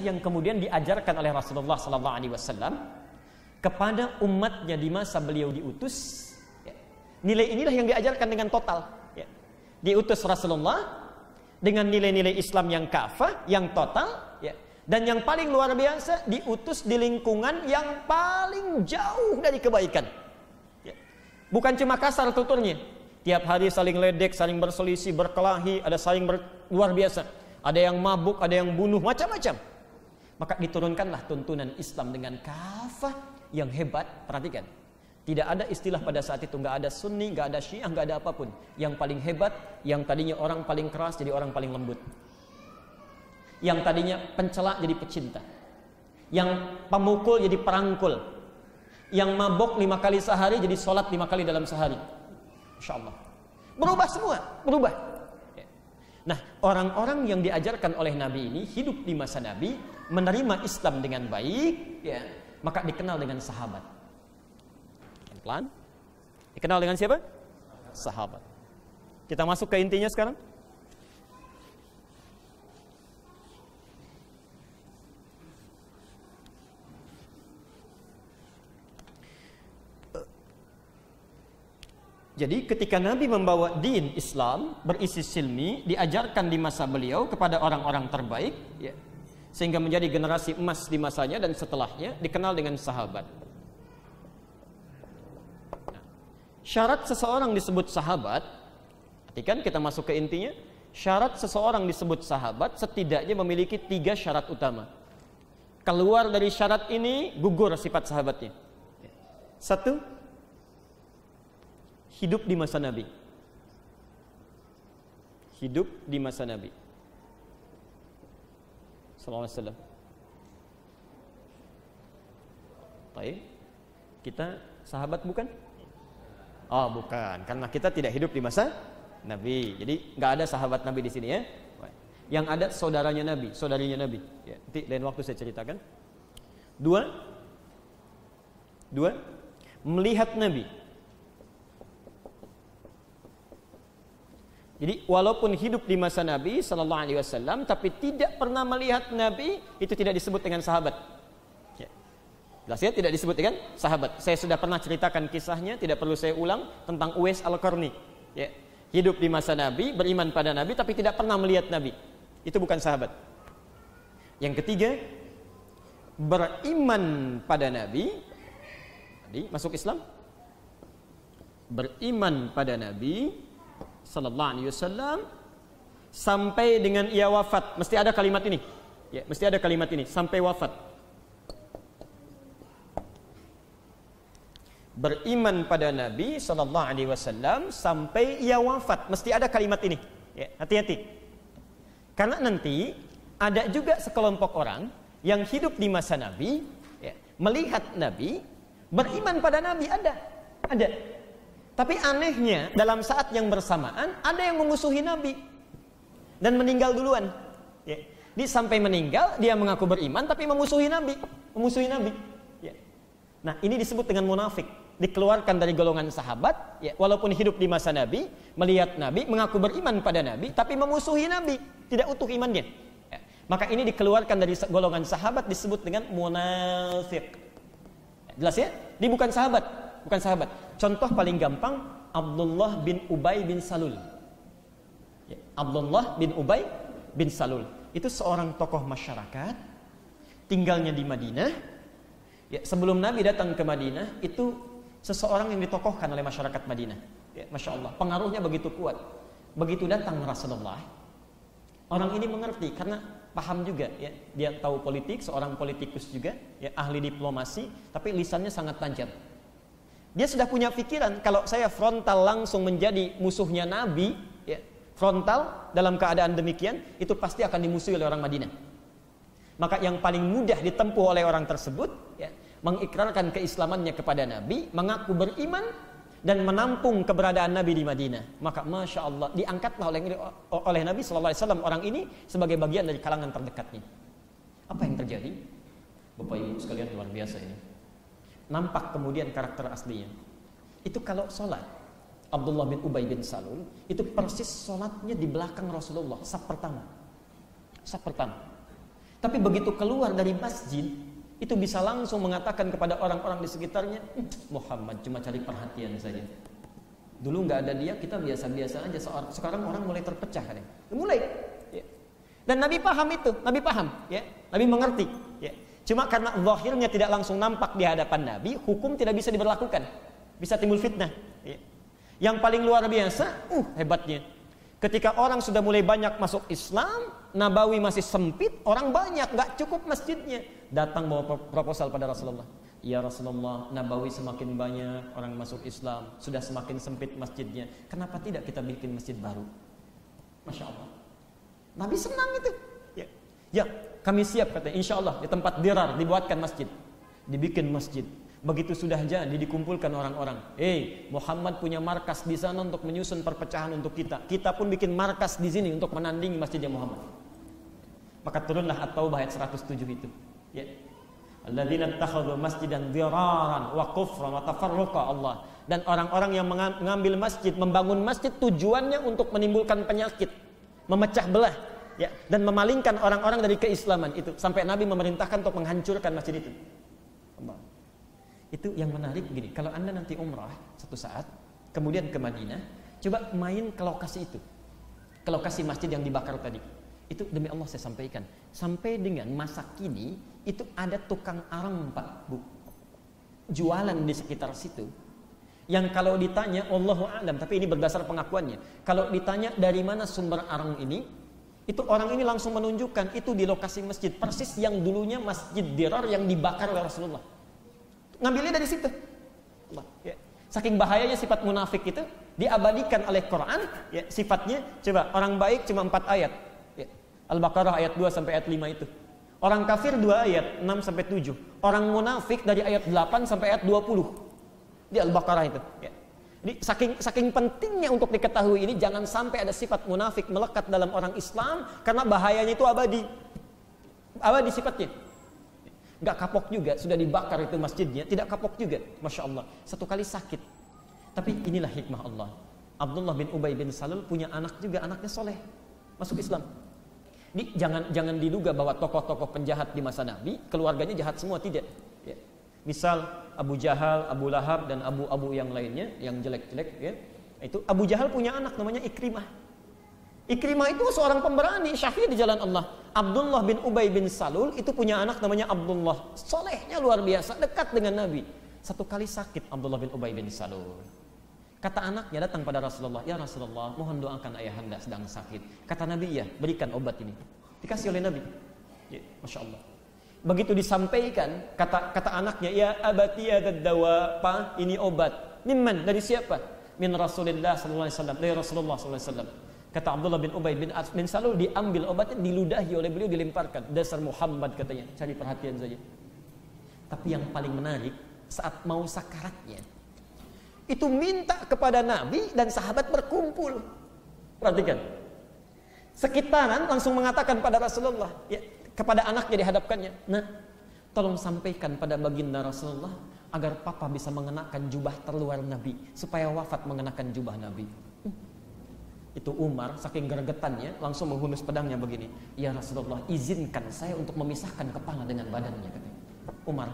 yang kemudian diajarkan oleh Rasulullah SAW kepada umatnya di masa beliau diutus. Nilai inilah yang diajarkan dengan total. Diutus Rasulullah dengan nilai-nilai Islam yang kafah, yang total, dan yang paling luar biasa, diutus di lingkungan yang paling jauh dari kebaikan. Bukan cuma kasar tuturnya, tiap hari saling ledek, saling berselisih, berkelahi, ada saling luar biasa, ada yang mabuk, ada yang bunuh, macam-macam. Maka diturunkanlah tuntunan Islam dengan kafah yang hebat. Perhatikan, tidak ada istilah pada saat itu, nggak ada Sunni, nggak ada Syiah, nggak ada apapun. Yang paling hebat, yang tadinya orang paling keras jadi orang paling lembut. Yang tadinya pencela jadi pecinta. Yang pemukul jadi perangkul. Yang mabok 5 kali sehari jadi sholat 5 kali dalam sehari. Insya Allah. Berubah semua, berubah. Nah, orang-orang yang diajarkan oleh Nabi ini hidup di masa Nabi, menerima Islam dengan baik, maka dikenal dengan sahabat. Pelan. Dikenal dengan siapa? Sahabat. Kita masuk ke intinya sekarang. Jadi ketika Nabi membawa din Islam berisi silmi, diajarkan di masa beliau kepada orang-orang terbaik, sehingga menjadi generasi emas di masanya dan setelahnya, dikenal dengan sahabat. Syarat seseorang disebut sahabat, perhatikan kita masuk ke intinya. Syarat seseorang disebut sahabat setidaknya memiliki 3 syarat utama. Keluar dari syarat ini, gugur sifat sahabatnya. 1, hidup di masa Nabi. Hidup di masa Nabi sallallahu alaihi wasallam. Baik. Kita sahabat bukan? Oh, bukan. Karena kita tidak hidup di masa Nabi. Jadi nggak ada sahabat Nabi di sini ya. Yang ada saudaranya Nabi, saudarinya Nabi. Nanti lain waktu saya ceritakan. 2, melihat Nabi. Jadi walaupun hidup di masa Nabi sallallahu alaihi wasallam tapi tidak pernah melihat Nabi, itu tidak disebut dengan sahabat. Jelas ya, tidak disebut dengan sahabat. Saya sudah pernah ceritakan kisahnya, tidak perlu saya ulang, tentang Uwais Al-Qarni. Hidup di masa Nabi, beriman pada Nabi tapi tidak pernah melihat Nabi. Itu bukan sahabat. Yang ketiga, beriman pada Nabi. Tadi masuk Islam. Beriman pada Nabi sallallahu alaihi wasallam sampai dengan ia wafat. Mesti ada kalimat ini. Mesti ada kalimat ini, sampai wafat. Beriman pada Nabi sallallahu alaihi wasallam sampai ia wafat. Mesti ada kalimat ini. Hati-hati. Karena nanti ada juga sekelompok orang yang hidup di masa Nabi, melihat Nabi, beriman pada Nabi, ada. Tapi anehnya dalam saat yang bersamaan ada yang memusuhi Nabi dan meninggal duluan. Dia sampai meninggal dia mengaku beriman tapi memusuhi Nabi. Nah, ini disebut dengan munafik. Dikeluarkan dari golongan sahabat, walaupun hidup di masa Nabi, melihat Nabi, mengaku beriman pada Nabi tapi memusuhi Nabi, tidak utuh imannya. Maka ini dikeluarkan dari golongan sahabat, disebut dengan munafik. Jelas ya? Dia bukan sahabat. Contoh paling gampang, Abdullah bin Ubay bin Salul. Abdullah bin Ubay bin Salul itu seorang tokoh masyarakat, tinggalnya di Madinah. Sebelum Nabi datang ke Madinah, itu seseorang yang ditokohkan oleh masyarakat Madinah. Masya Allah, pengaruhnya begitu kuat. Begitu datang Rasulullah, orang ini mengerti karena paham juga, dia tahu politik, seorang politikus juga, ahli diplomasi, tapi lisannya sangat tajam. Dia sudah punya pikiran, kalau saya frontal langsung menjadi musuhnya Nabi, frontal dalam keadaan demikian, itu pasti akan dimusuhi oleh orang Madinah. Maka yang paling mudah ditempuh oleh orang tersebut, mengikrarkan keislamannya kepada Nabi, mengaku beriman, dan menampung keberadaan Nabi di Madinah. Maka Masya Allah, diangkatlah oleh Nabi SAW orang ini sebagai bagian dari kalangan terdekatnya. Apa yang terjadi? Bapak Ibu sekalian, luar biasa ini. Nampak kemudian karakter aslinya. Itu kalau sholat, Abdullah bin Ubay bin Salul itu persis sholatnya di belakang Rasulullah, saf pertama. Tapi begitu keluar dari masjid, itu bisa langsung mengatakan kepada orang-orang di sekitarnya, Muhammad cuma cari perhatian saja. Dulu nggak ada dia, kita biasa-biasa aja. Sekarang orang mulai terpecah kan? Mulai. Ya. Dan Nabi paham itu, Nabi paham, ya. Nabi mengerti. Ya. Cuma karena zahirnya tidak langsung nampak di hadapan Nabi, hukum tidak bisa diberlakukan, bisa timbul fitnah. Ya. Yang paling luar biasa, hebatnya. Ketika orang sudah mulai banyak masuk Islam, Nabawi masih sempit, orang banyak, nggak cukup masjidnya. Datang bawa proposal pada Rasulullah. Ya Rasulullah, Nabawi semakin banyak orang masuk Islam, sudah semakin sempit masjidnya. Kenapa tidak kita bikin masjid baru? Masya Allah. Nabi senang itu. Ya, kami siap katanya. Insya Allah di tempat Dirar dibuatkan masjid, dibikin masjid. Begitu sudah jadi dikumpulkan orang-orang. Muhammad punya markas di sana untuk menyusun perpecahan untuk kita. Kita pun bikin markas di sini untuk menandingi masjidnya Muhammad. Maka turunlah At-Taubah ayat 107 itu. Ya. Alladzina ittakhadhu masjidan diraran wa kufran wa tafarruqa Allah. Dan orang-orang yang mengambil masjid, membangun masjid tujuannya untuk menimbulkan penyakit, memecah belah, ya, dan memalingkan orang-orang dari keislaman itu. Sampai Nabi memerintahkan untuk menghancurkan masjid itu. Allah. Itu yang menarik gini, kalau Anda nanti umrah satu saat, kemudian ke Madinah, coba main ke lokasi itu. Ke lokasi masjid yang dibakar tadi. Itu demi Allah saya sampaikan. Sampai dengan masa kini, itu ada tukang arang Pak, Bu. Jualan di sekitar situ. Yang kalau ditanya, Allahu a'lam, tapi ini berdasar pengakuannya. Kalau ditanya dari mana sumber arang ini, itu orang ini langsung menunjukkan, itu di lokasi masjid. Persis yang dulunya Masjid Dirar yang dibakar oleh Rasulullah. Ngambilnya dari situ. Allah, ya. Saking bahayanya sifat munafik itu diabadikan oleh Quran, ya, sifatnya coba orang baik cuma 4 ayat. Ya. Al-Baqarah ayat 2 sampai ayat 5 itu. Orang kafir 2 ayat 6 sampai 7. Orang munafik dari ayat 8 sampai ayat 20. Di Al-Baqarah itu, ya. Jadi saking pentingnya untuk diketahui ini, jangan sampai ada sifat munafik melekat dalam orang Islam karena bahayanya itu abadi. Abadi sifatnya. Gak kapok juga, sudah dibakar itu masjidnya, tidak kapok juga, Masya Allah. Satu kali sakit. Tapi inilah hikmah Allah. Abdullah bin Ubay bin Salul punya anak juga, anaknya soleh, masuk Islam. Jangan diduga bahwa tokoh-tokoh penjahat di masa Nabi, keluarganya jahat semua, tidak. Ya. Misal Abu Jahal, Abu Lahab, dan Abu yang lainnya, yang jelek-jelek, ya. Itu Abu Jahal punya anak namanya Ikrimah. Ikrimah itu seorang pemberani, syahid di jalan Allah. Abdullah bin Ubay bin Salul itu punya anak namanya Abdullah. Solehnya luar biasa, dekat dengan Nabi. Satu kali sakit Abdullah bin Ubay bin Salul. Kata anaknya datang pada Rasulullah, ya Rasulullah, mohon doakan ayahanda sedang sakit. Kata Nabi, ya berikan obat ini. Dikasih oleh Nabi. Ya, Masya Allah. Begitu disampaikan, kata anaknya, ya abati hadad dawa, pa, ini obat. Mimman, dari siapa? Min Rasulillah sallallahu alaihi wasallam, dari Rasulullah sallallahu alaihi wasallam. Kata Abdullah bin Ubay bin Salul, diambil obatnya, diludahi oleh beliau, dilemparkan. Dasar Muhammad katanya, cari perhatian saja. Tapi yang paling menarik, saat mau sakaratnya, itu minta kepada Nabi dan sahabat berkumpul. Perhatikan. Sekitaran langsung mengatakan pada Rasulullah, ya, kepada anaknya dihadapkannya, nah, tolong sampaikan pada baginda Rasulullah agar papa bisa mengenakan jubah terluar Nabi, supaya wafat mengenakan jubah Nabi. Itu Umar saking gregetannya langsung menghunus pedangnya begini, ya Rasulullah, izinkan saya untuk memisahkan kepala dengan badannya, katanya. Umar,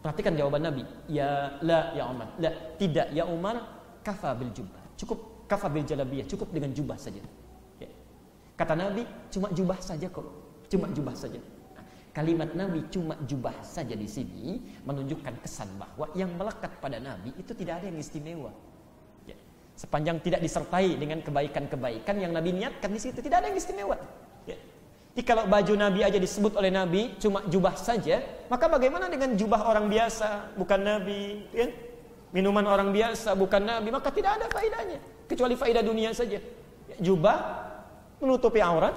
perhatikan jawaban Nabi, ya Umar, la, tidak ya Umar, kafa bil jubah, cukup, kafa bil jalabiyah, cukup dengan jubah saja. Ya. Kata Nabi, cuma jubah saja kok, cuma jubah saja. Nah, kalimat Nabi cuma jubah saja di sini menunjukkan kesan bahwa yang melekat pada Nabi itu tidak ada yang istimewa. Sepanjang tidak disertai dengan kebaikan-kebaikan yang Nabi niatkan di situ, tidak ada yang istimewa. Ya. Jadi kalau baju Nabi aja disebut oleh Nabi cuma jubah saja, maka bagaimana dengan jubah orang biasa, bukan Nabi, ya? Minuman orang biasa, bukan Nabi, maka tidak ada faedahnya, kecuali faedah dunia saja. Ya, jubah menutupi aurat,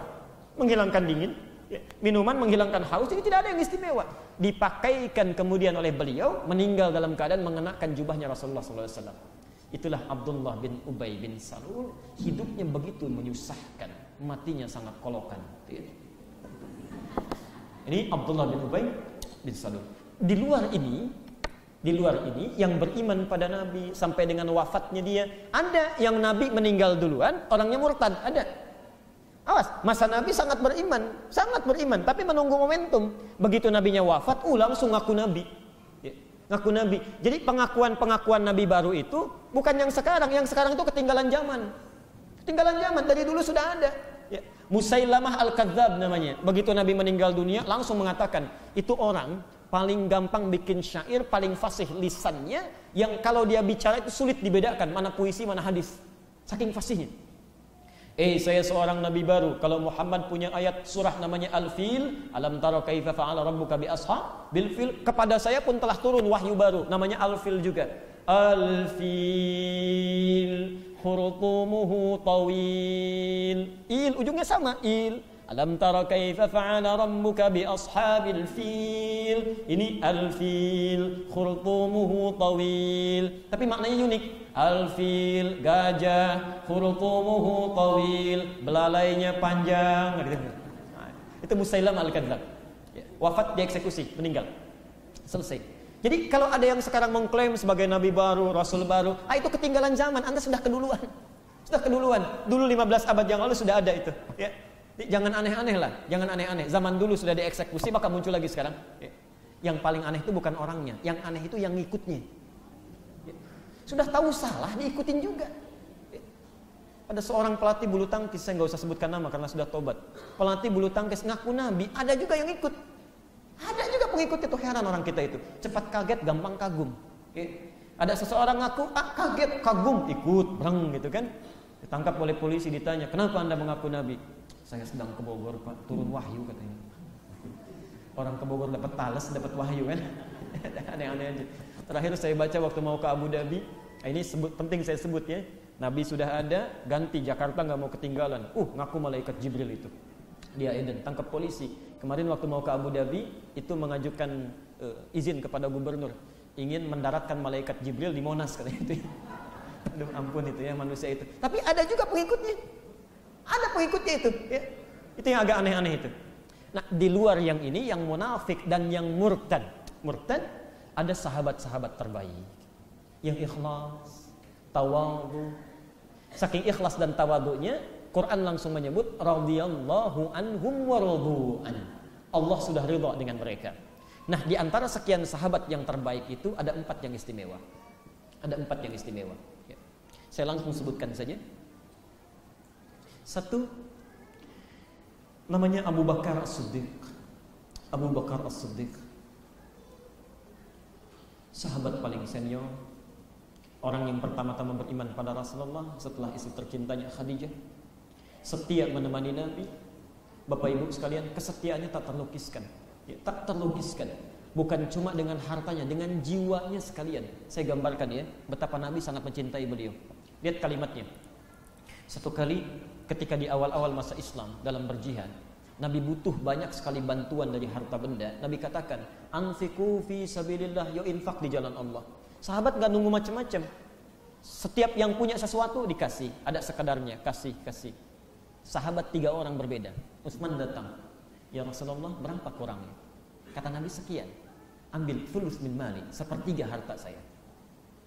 menghilangkan dingin, ya. Minuman menghilangkan haus, jadi tidak ada yang istimewa. Dipakaikan kemudian oleh beliau, meninggal dalam keadaan mengenakan jubahnya Rasulullah SAW. Itulah Abdullah bin Ubay bin Salul, hidupnya begitu menyusahkan, matinya sangat kolokan. Ini Abdullah bin Ubay bin Salul. Di luar ini yang beriman pada Nabi sampai dengan wafatnya dia, ada yang Nabi meninggal duluan, orangnya murtad, ada. Awas, masa Nabi sangat beriman, tapi menunggu momentum. Begitu Nabinya wafat, langsung ngaku Nabi. Ya, ngaku Nabi. Jadi pengakuan Nabi baru itu bukan yang sekarang itu ketinggalan zaman. Ketinggalan zaman, dari dulu sudah ada. Ya. Musailamah Al-Kadzab namanya. Begitu Nabi meninggal dunia, langsung mengatakan, itu orang paling gampang bikin syair, paling fasih lisannya, yang kalau dia bicara itu sulit dibedakan mana puisi, mana hadis. Saking fasihnya. Saya seorang nabi baru. Kalau Muhammad punya ayat surah namanya Al-Fil, alam tara kaifa fa'ala rabbuka bi ashabil fil, kepada saya pun telah turun wahyu baru namanya Al-Fil juga. Al-Fil khurtumuhu tawil. Ujungnya sama, alam tara kaifa fa'ala rabbuka bi ashabil fil. Ini Al-Fil khurtumuhu tawil, tapi maknanya unik. Al-fil, gajah, khurtumuhu tawil, belalainya panjang. Itu Musailamah Al-Kadzab. Wafat, dieksekusi, meninggal. Selesai. Jadi kalau ada yang sekarang mengklaim sebagai nabi baru, rasul baru, itu ketinggalan zaman, Anda sudah keduluan. Dulu 15 abad yang lalu sudah ada itu. Ya. Jangan aneh-aneh lah, jangan aneh-aneh. Zaman dulu sudah dieksekusi, bakal muncul lagi sekarang. Ya. Yang paling aneh itu bukan orangnya, yang aneh itu yang ngikutnya. Sudah tahu salah, diikutin juga. Ada seorang pelatih bulu tangkis, saya nggak usah sebutkan nama karena sudah tobat. Pelatih bulu tangkis ngaku nabi, ada juga yang ikut. Ada juga pengikut itu, heran orang kita itu. Cepat kaget, gampang kagum. Ada seseorang ngaku, kaget, kagum, ikut, breng gitu kan. Ditangkap oleh polisi, ditanya, kenapa Anda mengaku nabi? Saya sedang ke Bogor, Pak, turun wahyu katanya. Orang ke Bogor dapat talas, dapat wahyu kan. Aneh-aneh aja. Terakhir saya baca waktu mau ke Abu Dhabi, ini penting saya sebut ya. Nabi sudah ada, ganti Jakarta nggak mau ketinggalan. Ngaku malaikat Jibril itu. Dia Eden, tangkap polisi. Kemarin waktu mau ke Abu Dhabi, itu mengajukan izin kepada gubernur, ingin mendaratkan malaikat Jibril di Monas katanya itu. Aduh ampun itu ya manusia itu. Tapi ada juga pengikutnya. Ada pengikutnya itu. Ya. Itu yang agak aneh-aneh itu. Nah di luar yang ini, yang munafik dan yang murtad. Ada sahabat-sahabat terbaik yang ikhlas, tawadhu. Saking ikhlas dan tawadhunya, Quran langsung menyebut radhiyallahu anhum wa radu'an. Allah sudah ridha dengan mereka. Nah, di antara sekian sahabat yang terbaik itu ada 4 yang istimewa. Ada 4 yang istimewa. Ya. Saya langsung sebutkan saja. 1, namanya Abu Bakar As-Siddiq. Abu Bakar As-Siddiq, sahabat paling senior, orang yang pertama-tama beriman pada Rasulullah setelah istri tercintanya Khadijah, setia menemani Nabi. Bapak Ibu sekalian, kesetiaannya tak terlukiskan. Ya, tak terlukiskan. Bukan cuma dengan hartanya, dengan jiwanya sekalian. Saya gambarkan ya, betapa Nabi sangat mencintai beliau. Lihat kalimatnya. Satu kali ketika di awal-awal masa Islam dalam berjihad, Nabi butuh banyak sekali bantuan dari harta benda. Nabi katakan, anfiqu fi sabilillah, yo infak di jalan Allah. Sahabat gak nunggu macam-macam. Setiap yang punya sesuatu dikasih, ada sekedarnya, kasih. Sahabat 3 orang berbeda. Utsman datang, ya Rasulullah, berapa kurangnya? Kata Nabi sekian. Ambil fulus min mali, 1/3 harta saya.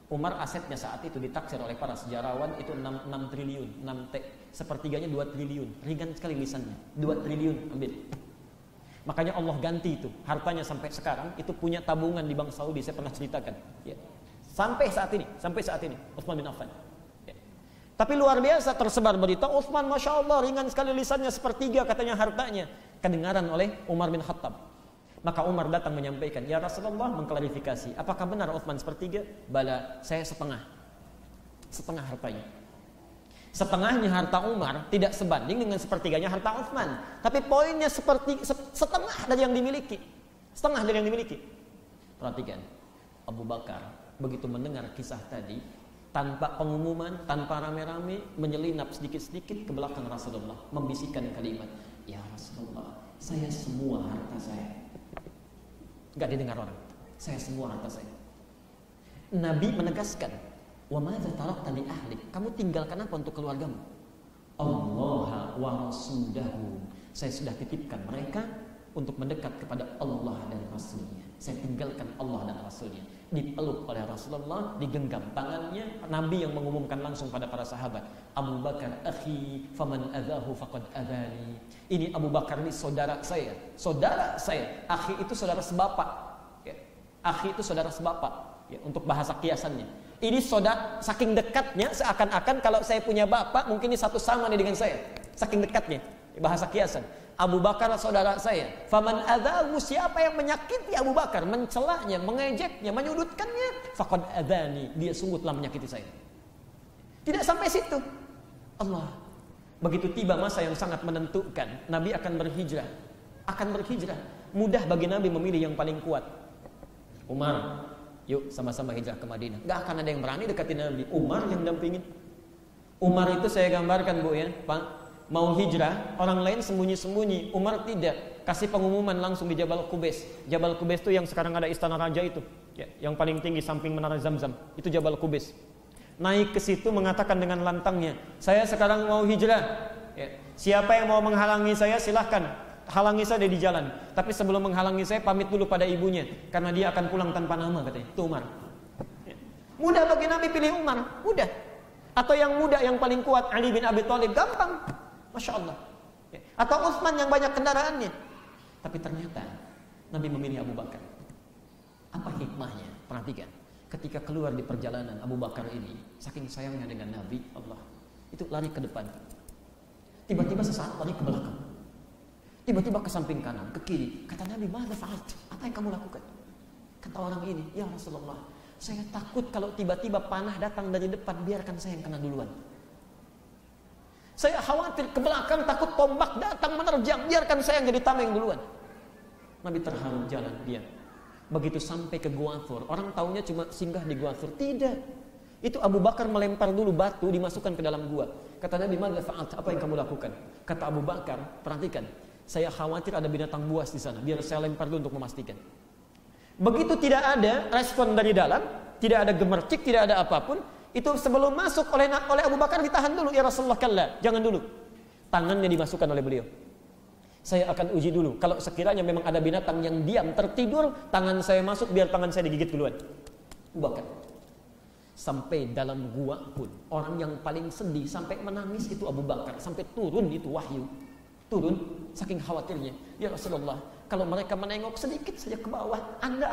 Umar asetnya saat itu ditaksir oleh para sejarawan itu 6 triliun, 6 T. 1/3-nya 2 triliun. Ringan sekali lisannya. 2 triliun ambil. Makanya Allah ganti itu. Hartanya sampai sekarang itu punya tabungan di Bank Saudi, saya pernah ceritakan. Ya. Sampai saat ini Utsman bin Affan. Ya. Tapi luar biasa tersebar berita, Utsman Masya Allah ringan sekali lisannya, 1/3 katanya hartanya. Kedengaran oleh Umar bin Khattab. Maka Umar datang menyampaikan, ya Rasulullah, mengklarifikasi, apakah benar Utsman 1/3? Bala, saya setengah hartanya. Setengahnya harta Umar tidak sebanding dengan 1/3-nya harta Utsman. Tapi poinnya setengah dari yang dimiliki. Setengah dari yang dimiliki. Perhatikan, Abu Bakar begitu mendengar kisah tadi, tanpa pengumuman, tanpa rame-rame, menyelinap sedikit-sedikit ke belakang Rasulullah, membisikkan kalimat, ya Rasulullah, saya semua harta saya. Enggak didengar orang. Saya semua harta saya. Nabi menegaskan, wa madza tarakta li ahlik? Kamu tinggalkan apa untuk keluargamu? Allah wa rasulahu. Saya sudah titipkan mereka untuk mendekat kepada Allah dan Rasulnya. Saya tinggalkan Allah dan Rasulnya. Dipeluk oleh Rasulullah, digenggam tangannya. Nabi yang mengumumkan langsung pada para sahabat, Abu Bakar akhi faman adzahu faqad adzani. Ini Abu Bakar ini saudara saya. Saudara saya. Akhi itu saudara sebapak. Ya. Akhi itu saudara sebapak. Ya, untuk bahasa kiasannya. Ini saudara saking dekatnya, seakan-akan kalau saya punya bapak mungkin ini satu sama nih dengan saya. Saking dekatnya. Bahasa kiasan. Abu Bakar saudara saya. Faman adzahu, siapa yang menyakiti Abu Bakar, mencelanya, mengejeknya, menyudutkannya, faqad adzani, dia sungguh telah menyakiti saya. Tidak sampai situ. Allah, begitu tiba masa yang sangat menentukan, Nabi akan berhijrah. Akan berhijrah. Mudah bagi Nabi memilih yang paling kuat. Umar, yuk sama-sama hijrah ke Madinah. Gak akan ada yang berani deketin Nabi. Umar yang dampingin. Umar itu saya gambarkan Bu ya, Pak. Mau hijrah, orang lain sembunyi-sembunyi, Umar tidak. Kasih pengumuman langsung di Jabal Qubais. Jabal Qubais itu yang sekarang ada istana raja itu, ya, yang paling tinggi samping menara Zamzam. Itu Jabal Qubais. Naik ke situ mengatakan dengan lantangnya, saya sekarang mau hijrah. Ya, siapa yang mau menghalangi saya silahkan, halangi saya di jalan. Tapi sebelum menghalangi saya pamit dulu pada ibunya, karena dia akan pulang tanpa nama katanya. Itu Umar. Ya. Mudah bagi Nabi pilih Umar, mudah. Atau yang muda yang paling kuat Ali bin Abi Thalib, gampang. Masya Allah. Atau Utsman yang banyak kendaraannya. Tapi ternyata Nabi memilih Abu Bakar. Apa hikmahnya? Perhatikan. Ketika keluar di perjalanan Abu Bakar ini, saking sayangnya dengan Nabi, Allah, itu lari ke depan. Tiba-tiba sesaat lari ke belakang. Tiba-tiba ke samping kanan, ke kiri. Kata Nabi, "Madza fa'alt?" Apa yang kamu lakukan? Kata orang ini, "Ya Rasulullah, saya takut kalau tiba-tiba panah datang dari depan, biarkan saya yang kena duluan. Saya khawatir ke belakang, takut tombak datang menerjang, biarkan saya yang jadi tameng duluan." Nabi terharu jalan dia. Begitu sampai ke Gua Thur, orang taunya cuma singgah di Gua Thur. Tidak. Itu Abu Bakar melempar dulu batu, dimasukkan ke dalam gua. Kata Nabi, "Madza fa'alt?" Apa yang kamu lakukan? Kata Abu Bakar, perhatikan, saya khawatir ada binatang buas di sana, biar saya lempar dulu untuk memastikan. Begitu tidak ada respon dari dalam, tidak ada gemercik, tidak ada apapun, itu sebelum masuk oleh Abu Bakar ditahan dulu, "Ya Rasulullah, kalla, jangan dulu." Tangannya dimasukkan oleh beliau. "Saya akan uji dulu, kalau sekiranya memang ada binatang yang diam tertidur, tangan saya masuk biar tangan saya digigit duluan." Abu Bakar. Sampai dalam gua pun orang yang paling sedih sampai menangis itu Abu Bakar, sampai turun itu wahyu. Turun saking khawatirnya. "Ya Rasulullah, kalau mereka menengok sedikit saja ke bawah, Anda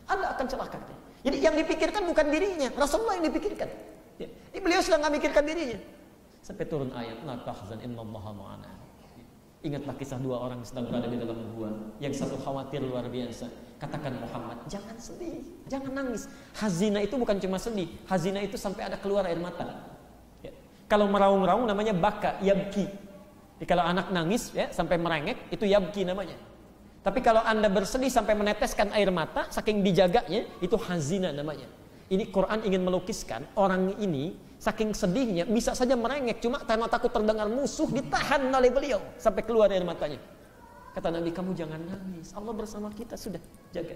akan celaka." Jadi yang dipikirkan bukan dirinya, Rasulullah yang dipikirkan. Ya. Ini beliau sedang nggak mikirkan dirinya. Sampai turun ayat, "La tahzan innallaha ma'ana." Ingatlah kisah dua orang yang sedang berada di dalam gua. Yang satu khawatir luar biasa. Katakan Muhammad, jangan sedih, jangan nangis. Hazina itu bukan cuma sedih, hazina itu sampai ada keluar air mata. Ya. Kalau meraung-raung namanya baka, yabki. Jadi kalau anak nangis ya, sampai merengek, itu yabki namanya. Tapi kalau Anda bersedih sampai meneteskan air mata, saking dijaganya, itu hazina namanya. Ini Quran ingin melukiskan orang ini saking sedihnya bisa saja merengek, cuma karena takut terdengar musuh ditahan oleh beliau sampai keluar air matanya. Kata Nabi, "Kamu jangan nangis, Allah bersama kita, sudah jaga."